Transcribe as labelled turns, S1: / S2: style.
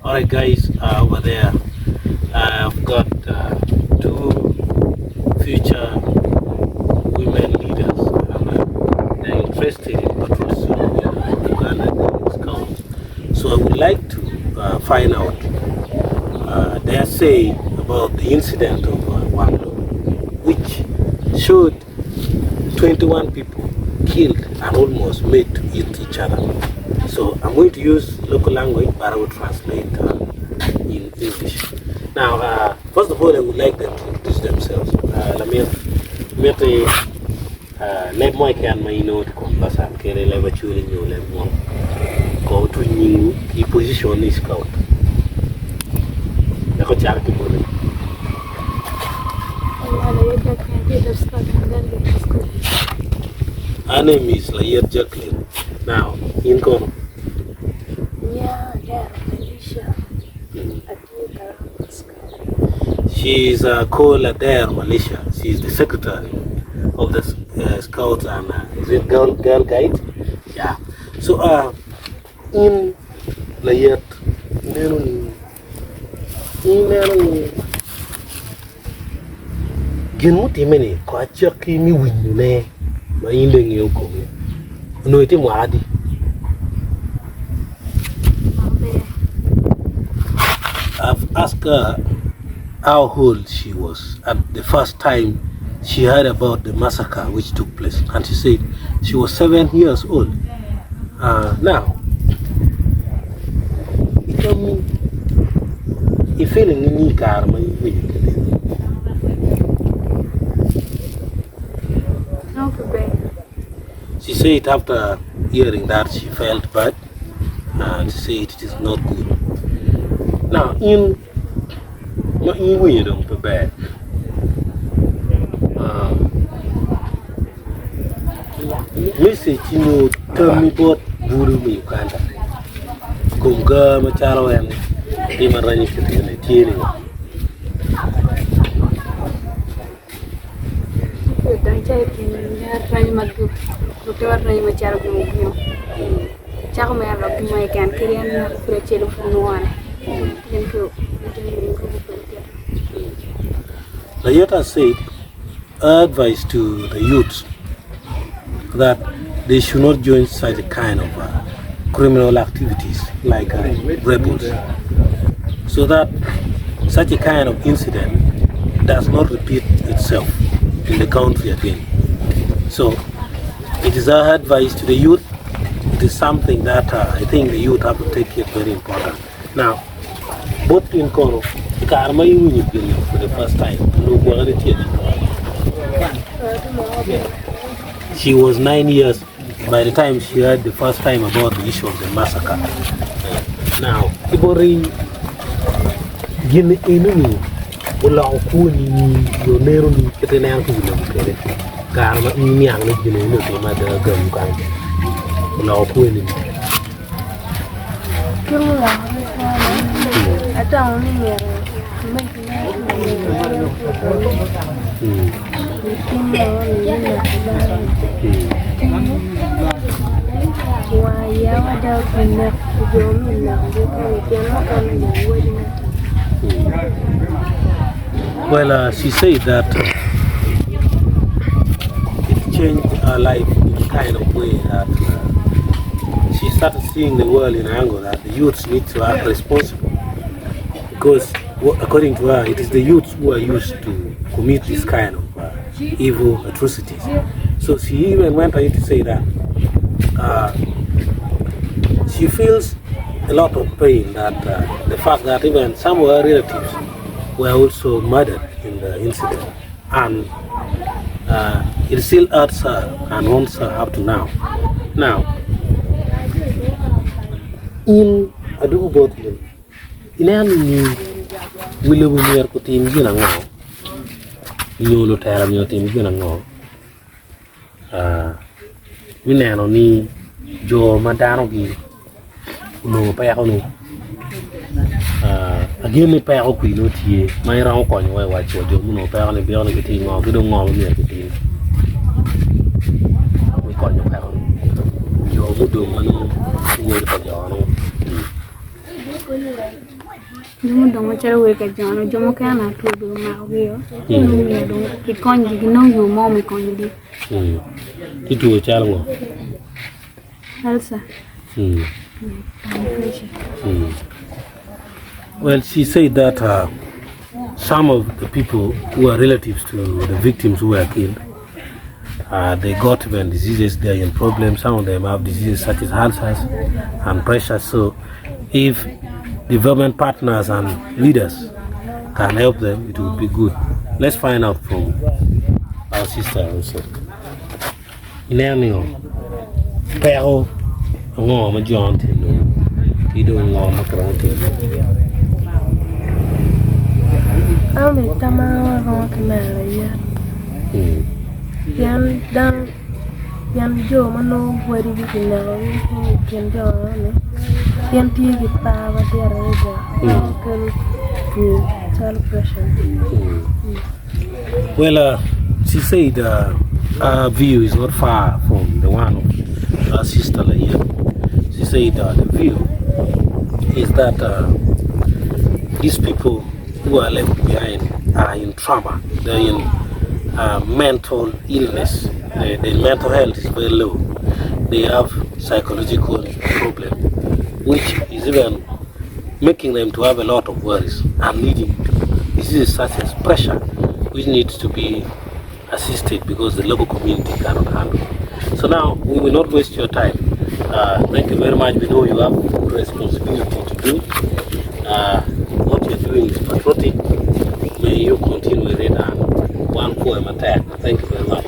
S1: Alright guys, over there I've got two future women leaders and they're interested in patrolling Ugandan scouts. So I would like to find out their say about the incident of Wang, which showed 21 people killed and almost made to eat each other. So I'm going to use local language, but I will translate in English. Now, first of all, I would like them to introduce themselves. Let me let my can my note conversa kere leva chuli nyo le mo go to new key position is scout. Na ko char ki bole. Her name is Layet Jacqueline. Now, in Kono. She is called Adair Malaysia. She is the secretary of the Scouts and is it girl guide? Yeah. So in Layet, Genuti many quite me win ne my Indian yoko. No, it is I've asked her how old she was at the first time she heard about the massacre which took place, and she said she was 7 years old. Now, tell me, if feeling in car, she said after hearing that she felt bad, and she said it is not good. Now, in way don't prepare. Message tell me about Baruli, Uganda. Kunga, Macharo, and Gimara, Layeta said advice to the youths that they should not join such a kind of criminal activities like rebels, so that such a kind of incident does not repeat itself in the country again. So it is our advice to the youth. It is something that I think the youth have to take it very important. Now, both in Koro, Karma you for the first time. She was 9 years by the time she heard the first time about the issue of the massacre. Now, Ibori Gini Inu, Ulaukuni, Yoneru, Ketanaki, Karma in Yang, the mother girl Uganda. Ulaukuni. I don't well, she said that it changed her life in a kind of way that she started seeing the world in an angle that the youths need to act responsible, because according to her, it is the youths who are used to commit this kind of evil atrocities. So she even went ahead to say that she feels a lot of pain that the fact that even some of her relatives were also murdered in the incident, and it still hurts her and haunts her up to now. Now, in Adugu Botlin, in any will we near Putin Gunango? You look at your team Gunango. We now need Joe Madanogi. No, Payano. Again, the pair of Queen, my round coin, where watch your Joe, apparently beyond the team or good on all near the team. We call your parent. Joe would do money.
S2: Jumu dong macam we kat jono jumu kan aku dulu mau yo. Jumu dong ikon jadi no yo mau me kon jadi.
S1: Itu cara ngo.
S2: Elsa.
S1: Well, she said that some of the people who are relatives to the victims who were killed, they got even diseases, they are in problems. Some of them have diseases such as ulcers and pressure. So if development partners and leaders can help them, it would be good. Let's find out from our sister also. Inanio, pero ngo ma jonte no, ido ngo ma krante.
S2: Ami tama wa kamera ya. Yan dan yan jo mano wari di kina ken jo ne. Yan ti gi pa wa dia reja. Kan to child pressure.
S1: Well, she said our view is not far from the one of our sister here. She said the view is that these people who are left behind are in trauma. They're in mental illness. Their mental health is very low. They have psychological problem, which is even making them to have a lot of worries and leading to diseases such as pressure, which needs to be assisted because the local community cannot handle. So now we will not waste your time. Thank you very much. We know you have responsibility to do. What you're doing is patriotic. May you continue with it and one poem attack. Thank you very much.